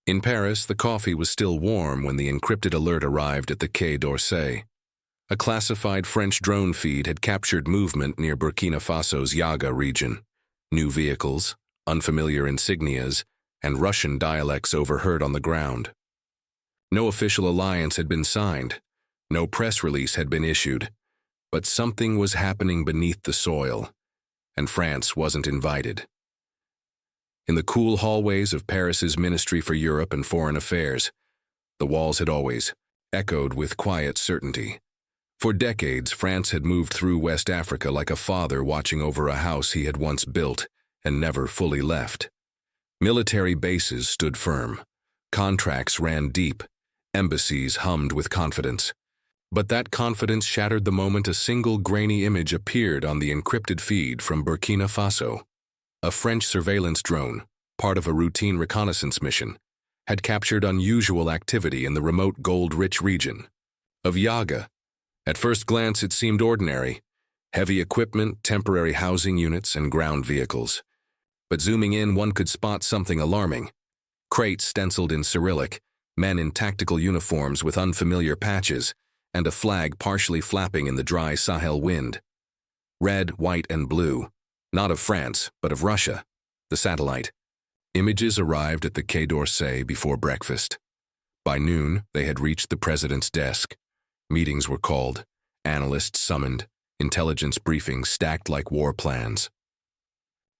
In Paris, the coffee was still warm when the encrypted alert arrived at the Quai d'Orsay. A classified French drone feed had captured movement near Burkina Faso's Yaga region. New vehicles, unfamiliar insignias, and Russian dialects overheard on the ground. No official alliance had been signed. No press release had been issued. But something was happening beneath the soil, and France wasn't invited. In the cool hallways of Paris's Ministry for Europe and Foreign Affairs, the walls had always echoed with quiet certainty. For decades, France had moved through West Africa like a father watching over a house he had once built and never fully left. Military bases stood firm. Contracts ran deep. Embassies hummed with confidence. But that confidence shattered the moment a single grainy image appeared on the encrypted feed from Burkina Faso. A French surveillance drone, part of a routine reconnaissance mission, had captured unusual activity in the remote gold-rich region of Yaga. At first glance, it seemed ordinary: heavy equipment, temporary housing units, and ground vehicles. But zooming in, one could spot something alarming. Crates stenciled in Cyrillic, men in tactical uniforms with unfamiliar patches, and a flag partially flapping in the dry Sahel wind. Red, white, and blue, not of France, but of Russia, the satellite. Images arrived at the Quai d'Orsay before breakfast. By noon, they had reached the president's desk. Meetings were called, analysts summoned, intelligence briefings stacked like war plans.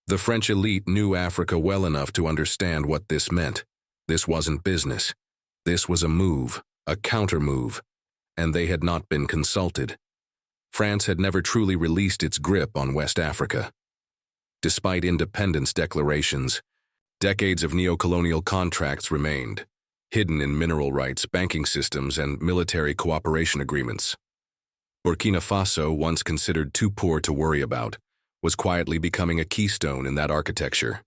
The French elite knew Africa well enough to understand what this meant. This wasn't business. This was a move, a counter-move, and they had not been consulted. France had never truly released its grip on West Africa. Despite independence declarations, decades of neocolonial contracts remained, hidden in mineral rights, banking systems, and military cooperation agreements. Burkina Faso, once considered too poor to worry about, was quietly becoming a keystone in that architecture.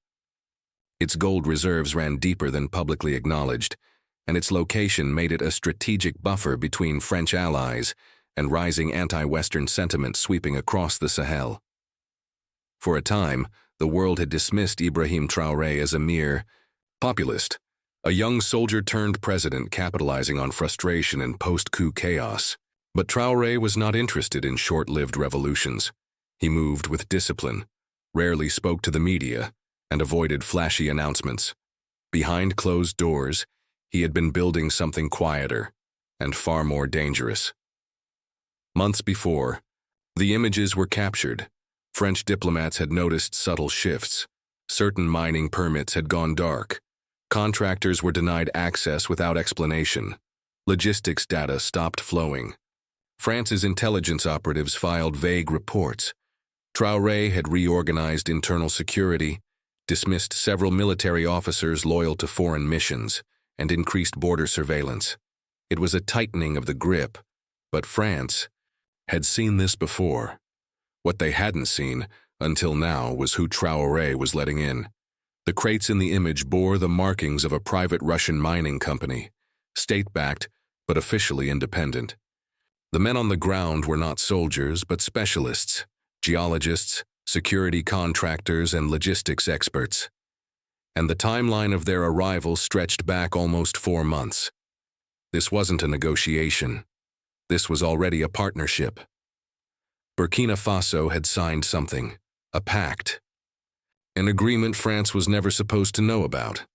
Its gold reserves ran deeper than publicly acknowledged, and its location made it a strategic buffer between French allies and rising anti-Western sentiment sweeping across the Sahel. For a time, the world had dismissed IBRAHIM TRAORÉ as a mere populist, a young soldier turned president capitalizing on frustration and post-coup chaos. But Traoré was not interested in short-lived revolutions. He moved with discipline, rarely spoke to the media, and avoided flashy announcements. Behind closed doors, he had been building something quieter and far more dangerous. Months before, the images were captured. French diplomats had noticed subtle shifts. Certain mining permits had gone dark. Contractors were denied access without explanation. Logistics data stopped flowing. France's intelligence operatives filed vague reports. Traoré had reorganized internal security, dismissed several military officers loyal to foreign missions, and increased border surveillance. It was a tightening of the grip, but France had seen this before. What they hadn't seen, until now, was who Traoré was letting in. The crates in the image bore the markings of a private Russian mining company, state-backed but officially independent. The men on the ground were not soldiers but specialists, geologists, security contractors, and logistics experts. And the timeline of their arrival stretched back almost 4 months. This wasn't a negotiation. This was already a partnership. Burkina Faso had signed something, a pact. An agreement France was never supposed to know about.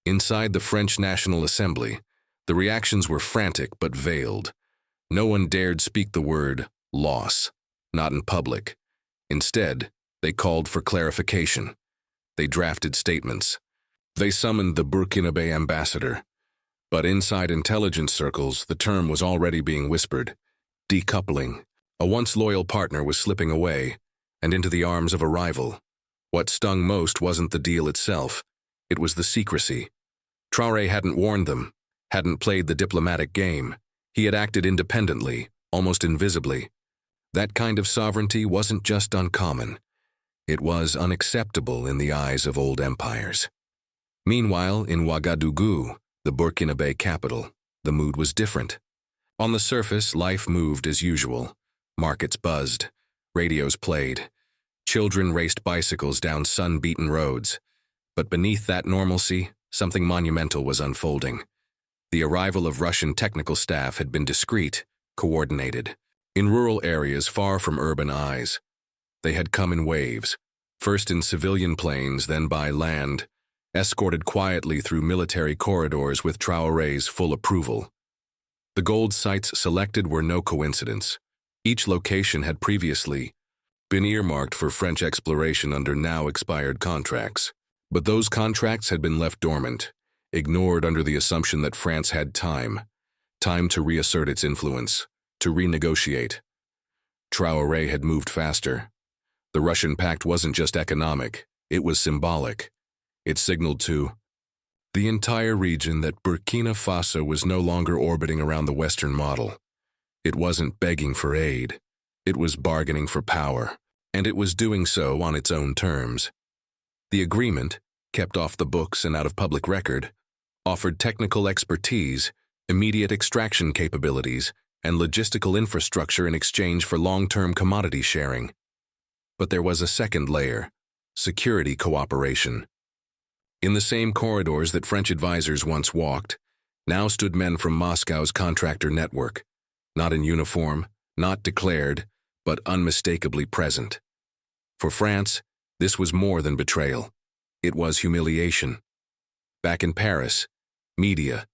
Inside the French National Assembly, the reactions were frantic but veiled. No one dared speak the word loss, not in public. Instead, they called for clarification. They drafted statements. They summoned the Burkinabe ambassador. But inside intelligence circles, the term was already being whispered. Decoupling. A once loyal partner was slipping away, and into the arms of a rival. What stung most wasn't the deal itself. It was the secrecy. Traoré hadn't warned them, hadn't played the diplomatic game. He had acted independently, almost invisibly. That kind of sovereignty wasn't just uncommon. It was unacceptable in the eyes of old empires. Meanwhile, in Ouagadougou, the Burkinabe capital, the mood was different. On the surface, life moved as usual. Markets buzzed, radios played, children raced bicycles down sun-beaten roads. But beneath that normalcy, something monumental was unfolding. The arrival of Russian technical staff had been discreet, coordinated. In rural areas far from urban eyes, they had come in waves, first in civilian planes, then by land, escorted quietly through military corridors with Traoré's full approval. The gold sites selected were no coincidence. Each location had previously been earmarked for French exploration under now expired contracts. But those contracts had been left dormant, ignored under the assumption that France had time to reassert its influence, to renegotiate. Traoré had moved faster. The Russian pact wasn't just economic, it was symbolic. It signaled to the entire region that Burkina Faso was no longer orbiting around the Western model. It wasn't begging for aid, it was bargaining for power, and it was doing so on its own terms. The agreement, kept off the books and out of public record, offered technical expertise, immediate extraction capabilities, and logistical infrastructure in exchange for long-term commodity sharing. But there was a second layer: security cooperation. In the same corridors that French advisors once walked, now stood men from Moscow's contractor network, not in uniform, not declared, but unmistakably present. For France, this was more than betrayal. It was humiliation. Back in Paris, media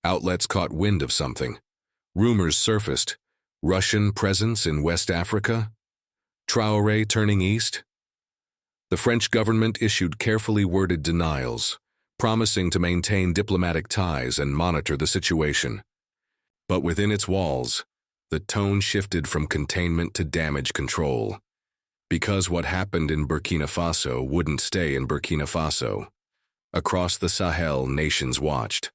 outlets caught wind of something. Rumors surfaced. Russian presence in West Africa? Traoré turning east? The French government issued carefully worded denials, promising to maintain diplomatic ties and monitor the situation. But within its walls, the tone shifted from containment to damage control. Because what happened in Burkina Faso wouldn't stay in Burkina Faso. Across the Sahel, nations watched.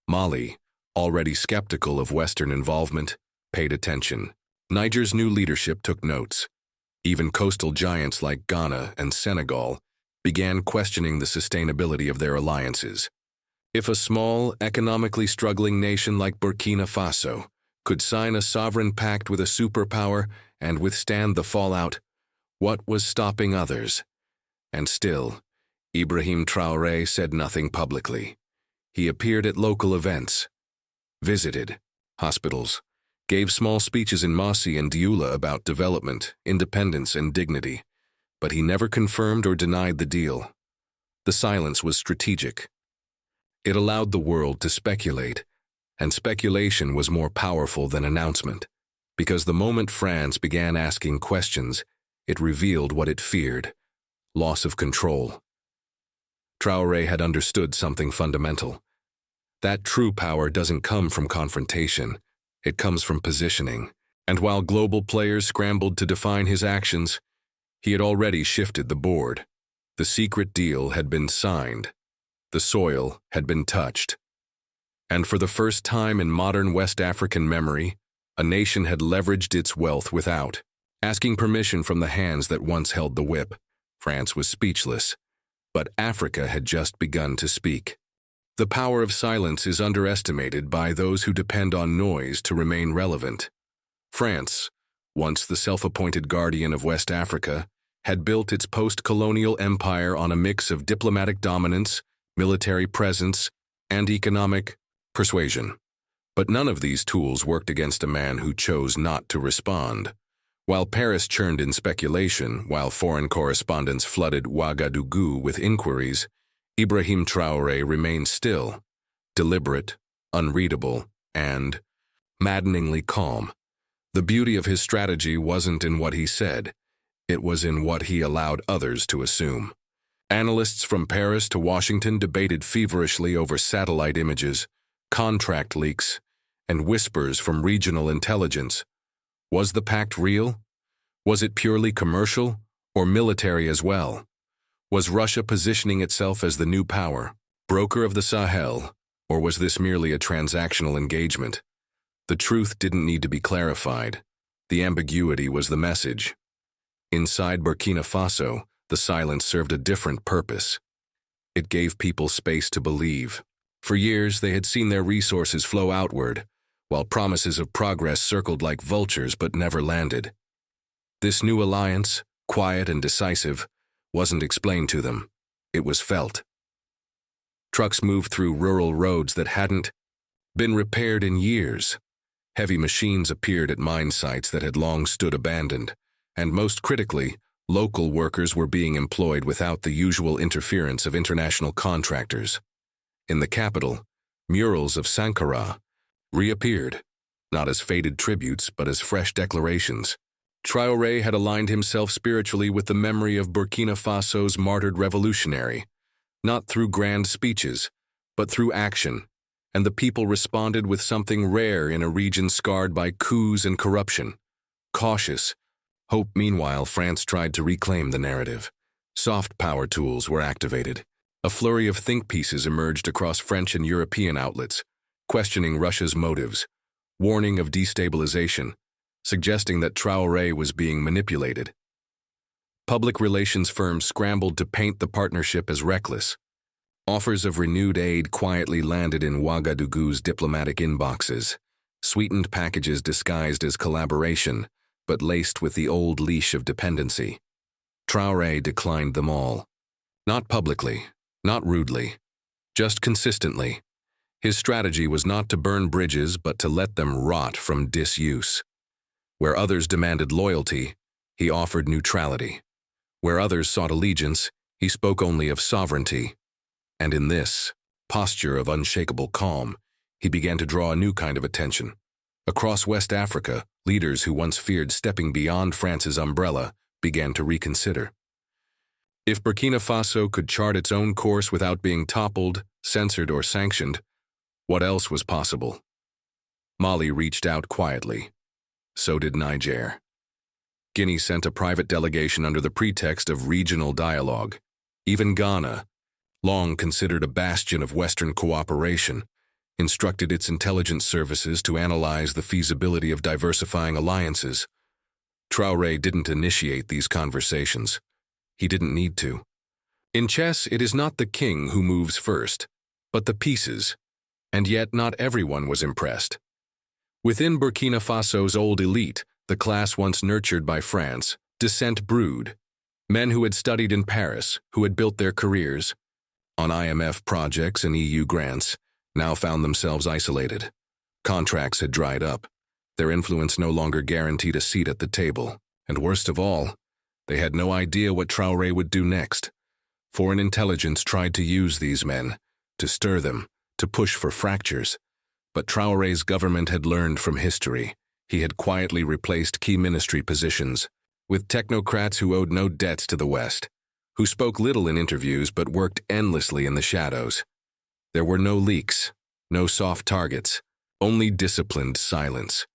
Mali, already skeptical of Western involvement, paid attention. Niger's new leadership took notes. Even coastal giants like Ghana and Senegal began questioning the sustainability of their alliances. If a small, economically struggling nation like Burkina Faso could sign a sovereign pact with a superpower and withstand the fallout, what was stopping others? And still, IBRAHIM TRAORÉ said nothing publicly. He appeared at local events, visited hospitals, gave small speeches in Mossi and Dioula about development, independence, and dignity, but he never confirmed or denied the deal. The silence was strategic. It allowed the world to speculate, and speculation was more powerful than announcement, because the moment France began asking questions, it revealed what it feared: loss of control. Traoré had understood something fundamental. That true power doesn't come from confrontation, it comes from positioning. And while global players scrambled to define his actions, he had already shifted the board. The secret deal had been signed. The soil had been touched. And for the first time in modern West African memory, a nation had leveraged its wealth without asking permission from the hands that once held the whip. France was speechless, but Africa had just begun to speak. The power of silence is underestimated by those who depend on noise to remain relevant. France, once the self-appointed guardian of West Africa, had built its post-colonial empire on a mix of diplomatic dominance, military presence, and economic persuasion. But none of these tools worked against a man who chose not to respond. While Paris churned in speculation, while foreign correspondents flooded Ouagadougou with inquiries, IBRAHIM TRAORÉ remained still, deliberate, unreadable, and maddeningly calm. The beauty of his strategy wasn't in what he said, it was in what he allowed others to assume. Analysts from Paris to Washington debated feverishly over satellite images, contract leaks, and whispers from regional intelligence. Was the pact real? Was it purely commercial, or military as well? Was Russia positioning itself as the new power, broker of the Sahel, or was this merely a transactional engagement? The truth didn't need to be clarified. The ambiguity was the message. Inside Burkina Faso, the silence served a different purpose. It gave people space to believe. For years, they had seen their resources flow outward, while promises of progress circled like vultures but never landed. This new alliance, quiet and decisive, wasn't explained to them. It was felt. Trucks moved through rural roads that hadn't been repaired in years. Heavy machines appeared at mine sites that had long stood abandoned, and most critically, local workers were being employed without the usual interference of international contractors. In the capital, murals of Sankara reappeared, not as faded tributes but as fresh declarations. Traoré had aligned himself spiritually with the memory of Burkina Faso's martyred revolutionary, not through grand speeches, but through action, and the people responded with something rare in a region scarred by coups and corruption. Cautious hope. Meanwhile, France tried to reclaim the narrative. Soft power tools were activated. A flurry of think pieces emerged across French and European outlets, questioning Russia's motives, warning of destabilization, suggesting that Traoré was being manipulated. Public relations firms scrambled to paint the partnership as reckless. Offers of renewed aid quietly landed in Ouagadougou's diplomatic inboxes, sweetened packages disguised as collaboration, but laced with the old leash of dependency. Traoré declined them all. Not publicly, not rudely, just consistently. His strategy was not to burn bridges but to let them rot from disuse. Where others demanded loyalty, he offered neutrality. Where others sought allegiance, he spoke only of sovereignty. And in this posture of unshakable calm, he began to draw a new kind of attention. Across West Africa, leaders who once feared stepping beyond France's umbrella began to reconsider. If Burkina Faso could chart its own course without being toppled, censored, or sanctioned, what else was possible? Mali reached out quietly. So did Niger. Guinea sent a private delegation under the pretext of regional dialogue. Even Ghana, long considered a bastion of Western cooperation, instructed its intelligence services to analyze the feasibility of diversifying alliances. Traoré didn't initiate these conversations. He didn't need to. In chess, it is not the king who moves first, but the pieces, and yet not everyone was impressed. Within Burkina Faso's old elite, the class once nurtured by France, dissent brewed. Men who had studied in Paris, who had built their careers on IMF projects and EU grants, now found themselves isolated. Contracts had dried up. Their influence no longer guaranteed a seat at the table. And worst of all, they had no idea what Traoré would do next. Foreign intelligence tried to use these men, to stir them, to push for fractures. But Traoré's government had learned from history. He had quietly replaced key ministry positions with technocrats who owed no debts to the West, who spoke little in interviews but worked endlessly in the shadows. There were no leaks, no soft targets, only disciplined silence.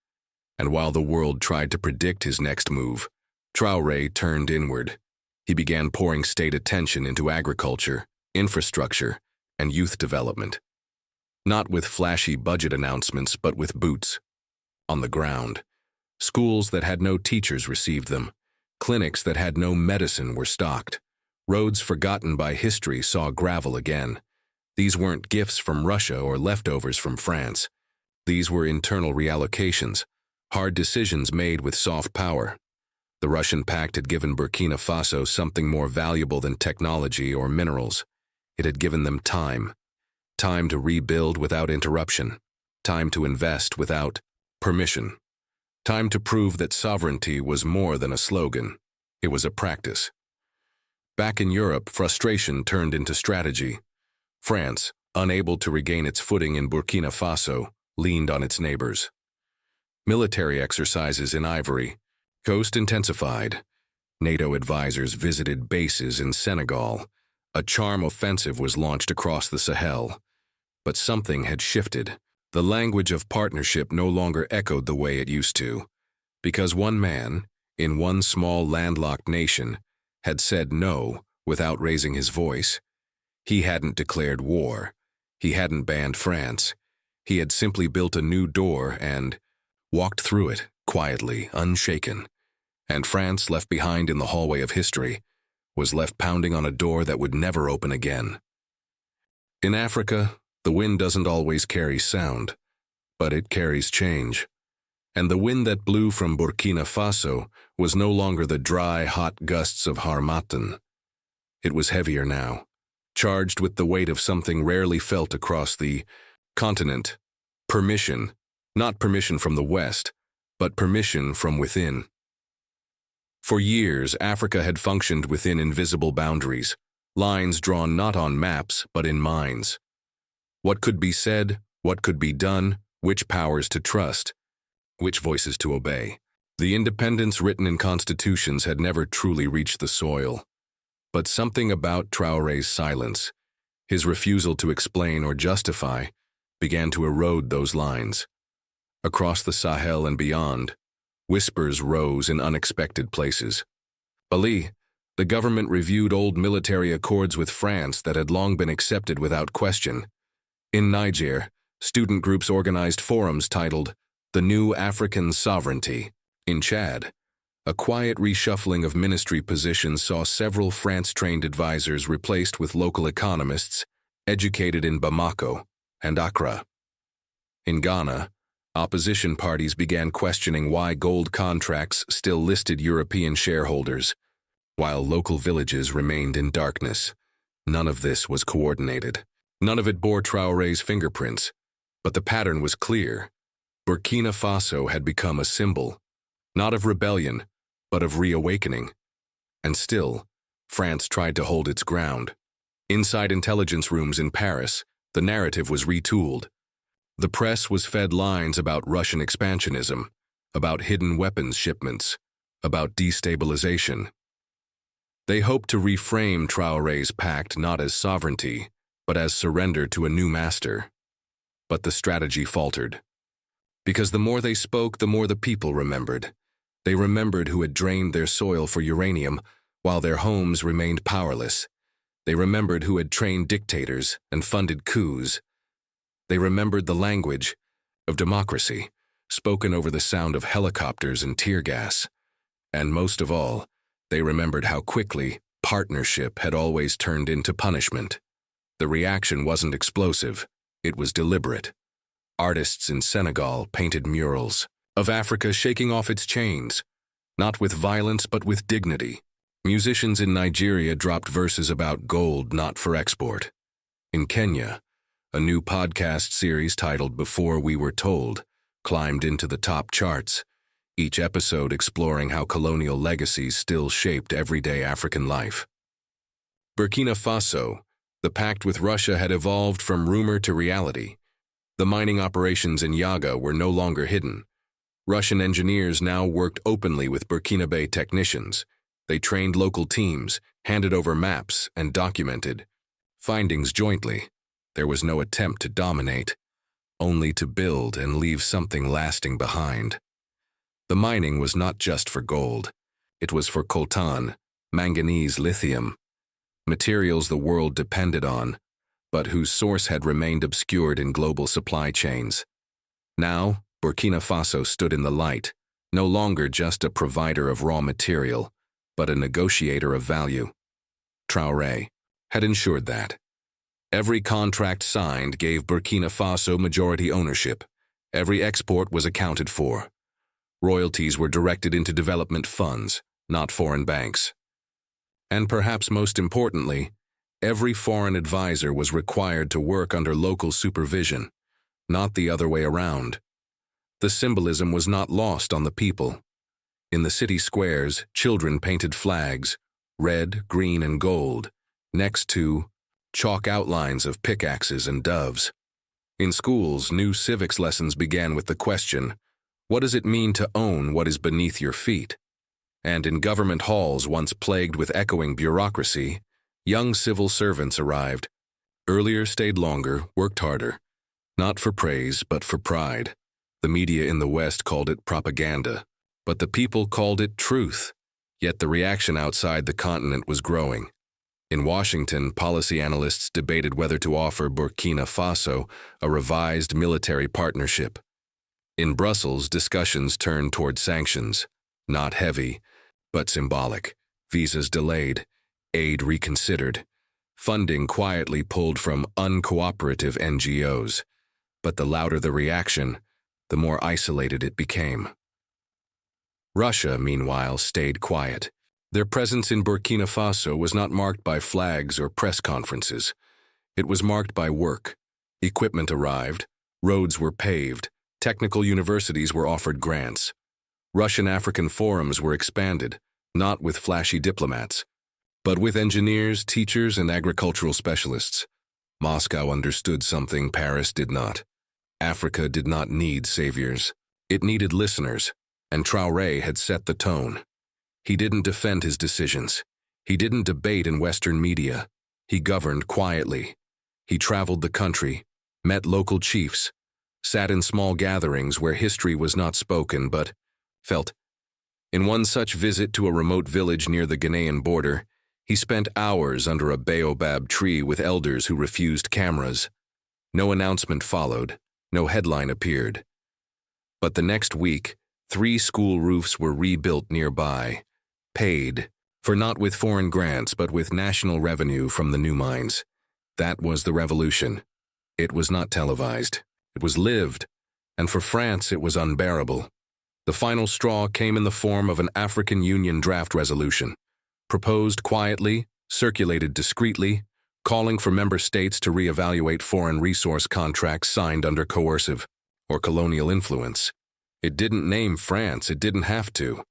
And while the world tried to predict his next move, Traoré turned inward. He began pouring state attention into agriculture, infrastructure, and youth development. Not with flashy budget announcements, but with boots on the ground. Schools that had no teachers received them. Clinics that had no medicine were stocked. Roads forgotten by history saw gravel again. These weren't gifts from Russia or leftovers from France. These were internal reallocations, hard decisions made with soft power. The Russian pact had given Burkina Faso something more valuable than technology or minerals. It had given them time. Time to rebuild without interruption. Time to invest without permission. Time to prove that sovereignty was more than a slogan. It was a practice. Back in Europe, frustration turned into strategy. France, unable to regain its footing in Burkina Faso, leaned on its neighbors. Military exercises in Ivory Coast intensified. NATO advisors visited bases in Senegal. A charm offensive was launched across the Sahel. But something had shifted. The language of partnership no longer echoed the way it used to, because one man, in one small landlocked nation, had said no without raising his voice. He hadn't declared war. He hadn't banned France. He had simply built a new door and walked through it, quietly, unshaken. And France, left behind in the hallway of history, was left pounding on a door that would never open again. In Africa, the wind doesn't always carry sound, but it carries change. And the wind that blew from Burkina Faso was no longer the dry, hot gusts of Harmattan. It was heavier now, charged with the weight of something rarely felt across the continent. Permission, not permission from the West, but permission from within. For years, Africa had functioned within invisible boundaries, lines drawn not on maps but in minds. What could be said, what could be done, which powers to trust, which voices to obey. The independence written in constitutions had never truly reached the soil. But something about Traoré's silence, his refusal to explain or justify, began to erode those lines. Across the Sahel and beyond, whispers rose in unexpected places. Bali, the government reviewed old military accords with France that had long been accepted without question. In Niger, student groups organized forums titled The New African Sovereignty. In Chad, a quiet reshuffling of ministry positions saw several France-trained advisors replaced with local economists educated in Bamako and Accra. In Ghana, opposition parties began questioning why gold contracts still listed European shareholders, while local villages remained in darkness. None of this was coordinated. None of it bore Traoré's fingerprints, but the pattern was clear. Burkina Faso had become a symbol, not of rebellion, but of reawakening. And still, France tried to hold its ground. Inside intelligence rooms in Paris, the narrative was retooled. The press was fed lines about Russian expansionism, about hidden weapons shipments, about destabilization. They hoped to reframe Traoré's pact not as sovereignty, but as surrender to a new master. But the strategy faltered. Because the more they spoke, the more the people remembered. They remembered who had drained their soil for uranium, while their homes remained powerless. They remembered who had trained dictators and funded coups. They remembered the language of democracy, spoken over the sound of helicopters and tear gas. And most of all, they remembered how quickly partnership had always turned into punishment. The reaction wasn't explosive, it was deliberate. Artists in Senegal painted murals of Africa shaking off its chains, not with violence but with dignity. Musicians in Nigeria dropped verses about gold not for export. In Kenya, a new podcast series titled Before We Were Told climbed into the top charts, each episode exploring how colonial legacies still shaped everyday African life. Burkina Faso, the pact with Russia had evolved from rumor to reality. The mining operations in Yaga were no longer hidden. Russian engineers now worked openly with Burkinabe technicians. They trained local teams, handed over maps, and documented findings jointly. There was no attempt to dominate, only to build and leave something lasting behind. The mining was not just for gold. It was for coltan, manganese, lithium, materials the world depended on, but whose source had remained obscured in global supply chains. Now, Burkina Faso stood in the light, no longer just a provider of raw material, but a negotiator of value. Traoré had ensured that. Every contract signed gave Burkina Faso majority ownership. Every export was accounted for. Royalties were directed into development funds, not foreign banks. And perhaps most importantly, every foreign advisor was required to work under local supervision, not the other way around. The symbolism was not lost on the people. In the city squares, children painted flags, red, green, and gold, next to chalk outlines of pickaxes and doves. In schools, new civics lessons began with the question, what does it mean to own what is beneath your feet? And in government halls once plagued with echoing bureaucracy, young civil servants arrived. Earlier stayed longer, worked harder. Not for praise, but for pride. The media in the West called it propaganda, but the people called it truth. Yet the reaction outside the continent was growing. In Washington, policy analysts debated whether to offer Burkina Faso a revised military partnership. In Brussels, discussions turned toward sanctions, not heavy, but symbolic. Visas delayed, aid reconsidered, funding quietly pulled from uncooperative NGOs. But the louder the reaction, the more isolated it became. Russia, meanwhile, stayed quiet. Their presence in Burkina Faso was not marked by flags or press conferences. It was marked by work. Equipment arrived, roads were paved, technical universities were offered grants. Russian-African forums were expanded, not with flashy diplomats, but with engineers, teachers, and agricultural specialists. Moscow understood something Paris did not. Africa did not need saviors. It needed listeners, and Traoré had set the tone. He didn't defend his decisions. He didn't debate in Western media. He governed quietly. He traveled the country, met local chiefs, sat in small gatherings where history was not spoken but felt. In one such visit to a remote village near the Ghanaian border, he spent hours under a baobab tree with elders who refused cameras. No announcement followed, no headline appeared. But the next week, 3 school roofs were rebuilt nearby, paid, for not with foreign grants but with national revenue from the new mines. That was the revolution. It was not televised. It was lived, and for France it was unbearable. The final straw came in the form of an African Union draft resolution, proposed quietly, circulated discreetly, calling for member states to reevaluate foreign resource contracts signed under coercive or colonial influence. It didn't name France, it didn't have to.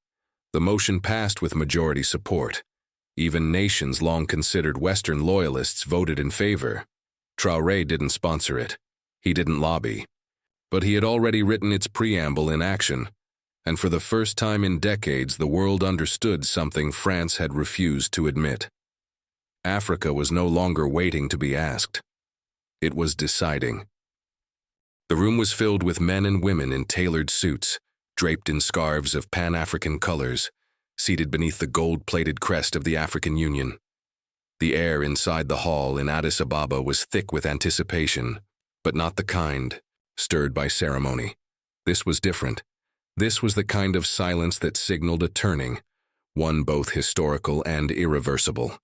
The motion passed with majority support. Even nations long considered Western loyalists voted in favor. Traoré didn't sponsor it. He didn't lobby. But he had already written its preamble in action, and for the first time in decades the world understood something France had refused to admit. Africa was no longer waiting to be asked. It was deciding. The room was filled with men and women in tailored suits, draped in scarves of Pan-African colors, seated beneath the gold-plated crest of the African Union. The air inside the hall in Addis Ababa was thick with anticipation, but not the kind stirred by ceremony. This was different. This was the kind of silence that signaled a turning, one both historical and irreversible.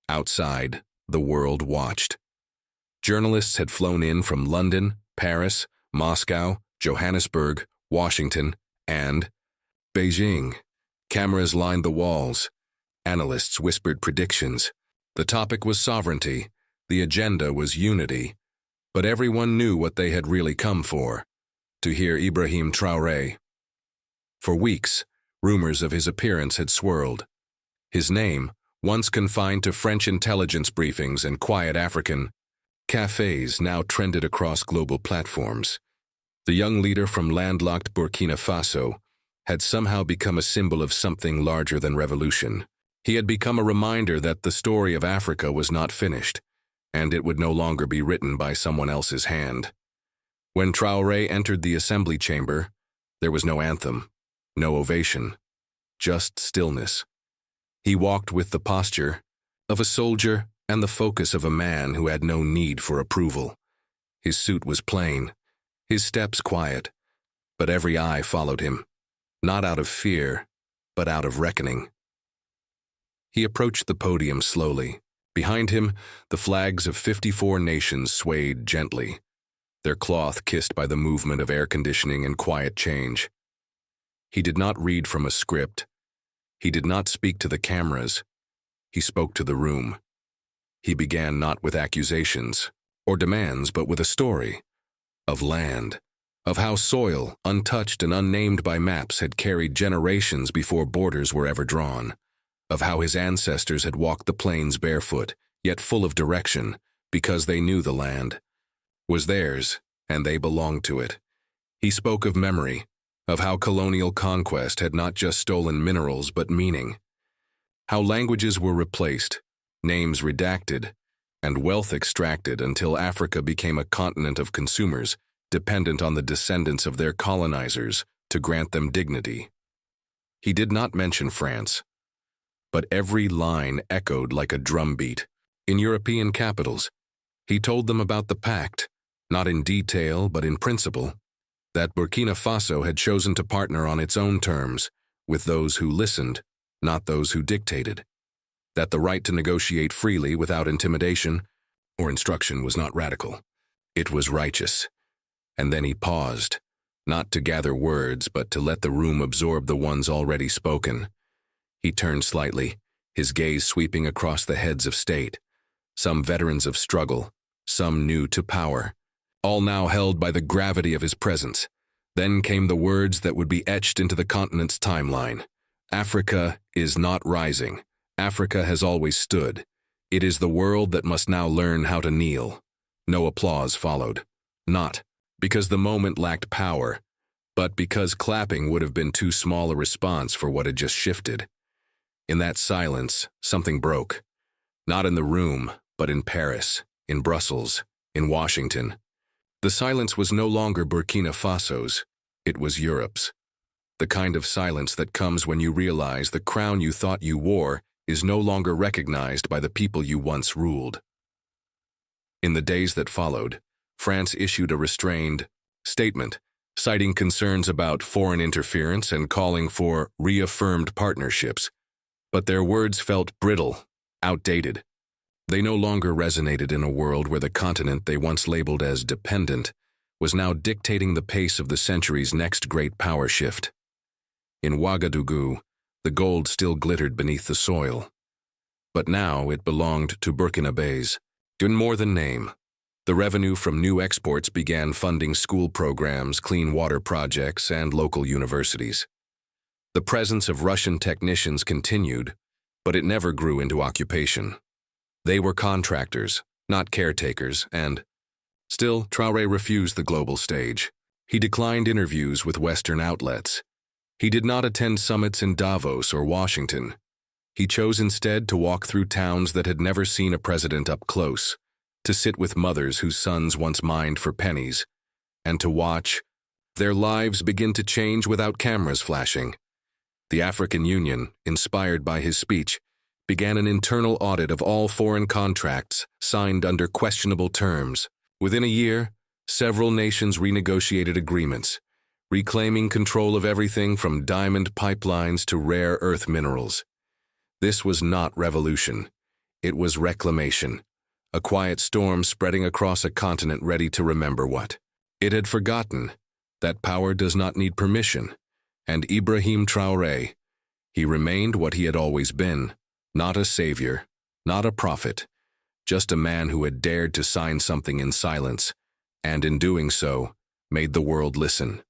Outside, the world watched. Journalists had flown in from London, Paris, Moscow, Johannesburg, Washington, and Beijing. Cameras lined the walls. Analysts whispered predictions. The topic was sovereignty. The agenda was unity. But everyone knew what they had really come for: to hear IBRAHIM Traoré. For weeks, rumors of his appearance had swirled. His name, once confined to French intelligence briefings and quiet African cafes, now trended across global platforms. The young leader from landlocked Burkina Faso had somehow become a symbol of something larger than revolution. He had become a reminder that the story of Africa was not finished, and it would no longer be written by someone else's hand. When Traoré entered the assembly chamber, there was no anthem, no ovation, just stillness. He walked with the posture of a soldier and the focus of a man who had no need for approval. His suit was plain, his steps quiet, but every eye followed him, not out of fear, but out of reckoning. He approached the podium slowly. Behind him, the flags of 54 nations swayed gently, their cloth kissed by the movement of air conditioning and quiet change. He did not read from a script. He did not speak to the cameras. He spoke to the room. He began not with accusations or demands, but with a story of land, of how soil, untouched and unnamed by maps, had carried generations before borders were ever drawn, of how his ancestors had walked the plains barefoot, yet full of direction, because they knew the land was theirs, and they belonged to it. He spoke of memory, of how colonial conquest had not just stolen minerals but meaning, how languages were replaced, names redacted, and wealth extracted until Africa became a continent of consumers, dependent on the descendants of their colonizers to grant them dignity. He did not mention France, but every line echoed like a drumbeat. In European capitals, he told them about the pact, not in detail but in principle, that Burkina Faso had chosen to partner on its own terms with those who listened, not those who dictated, that the right to negotiate freely without intimidation or instruction was not radical. It was righteous. And then he paused, not to gather words but to let the room absorb the ones already spoken. He turned slightly, his gaze sweeping across the heads of state, some veterans of struggle, some new to power, all now held by the gravity of his presence. Then came the words that would be etched into the continent's timeline. Africa is not rising. Africa has always stood. It is the world that must now learn how to kneel. No applause followed. Not because the moment lacked power, but because clapping would have been too small a response for what had just shifted. In that silence, something broke. Not in the room, but in Paris, in Brussels, in Washington. The silence was no longer Burkina Faso's, it was Europe's. The kind of silence that comes when you realize the crown you thought you wore is no longer recognized by the people you once ruled. In the days that followed, France issued a restrained statement, citing concerns about foreign interference and calling for reaffirmed partnerships. But their words felt brittle, outdated. They no longer resonated in a world where the continent they once labeled as dependent was now dictating the pace of the century's next great power shift. In Ouagadougou, the gold still glittered beneath the soil. But now it belonged to Burkinabés. In more than name, the revenue from new exports began funding school programs, clean water projects, and local universities. The presence of Russian technicians continued, but it never grew into occupation. They were contractors, not caretakers, and still, Traoré refused the global stage. He declined interviews with Western outlets. He did not attend summits in Davos or Washington. He chose instead to walk through towns that had never seen a president up close, to sit with mothers whose sons once mined for pennies, and to watch their lives begin to change without cameras flashing. The African Union, inspired by his speech, began an internal audit of all foreign contracts signed under questionable terms. Within a year, several nations renegotiated agreements, reclaiming control of everything from diamond pipelines to rare earth minerals. This was not revolution. It was reclamation, a quiet storm spreading across a continent ready to remember what it had forgotten, that power does not need permission. And Ibrahim Traoré, he remained what he had always been, not a savior, not a prophet, just a man who had dared to sign something in silence, and in doing so, made the world listen.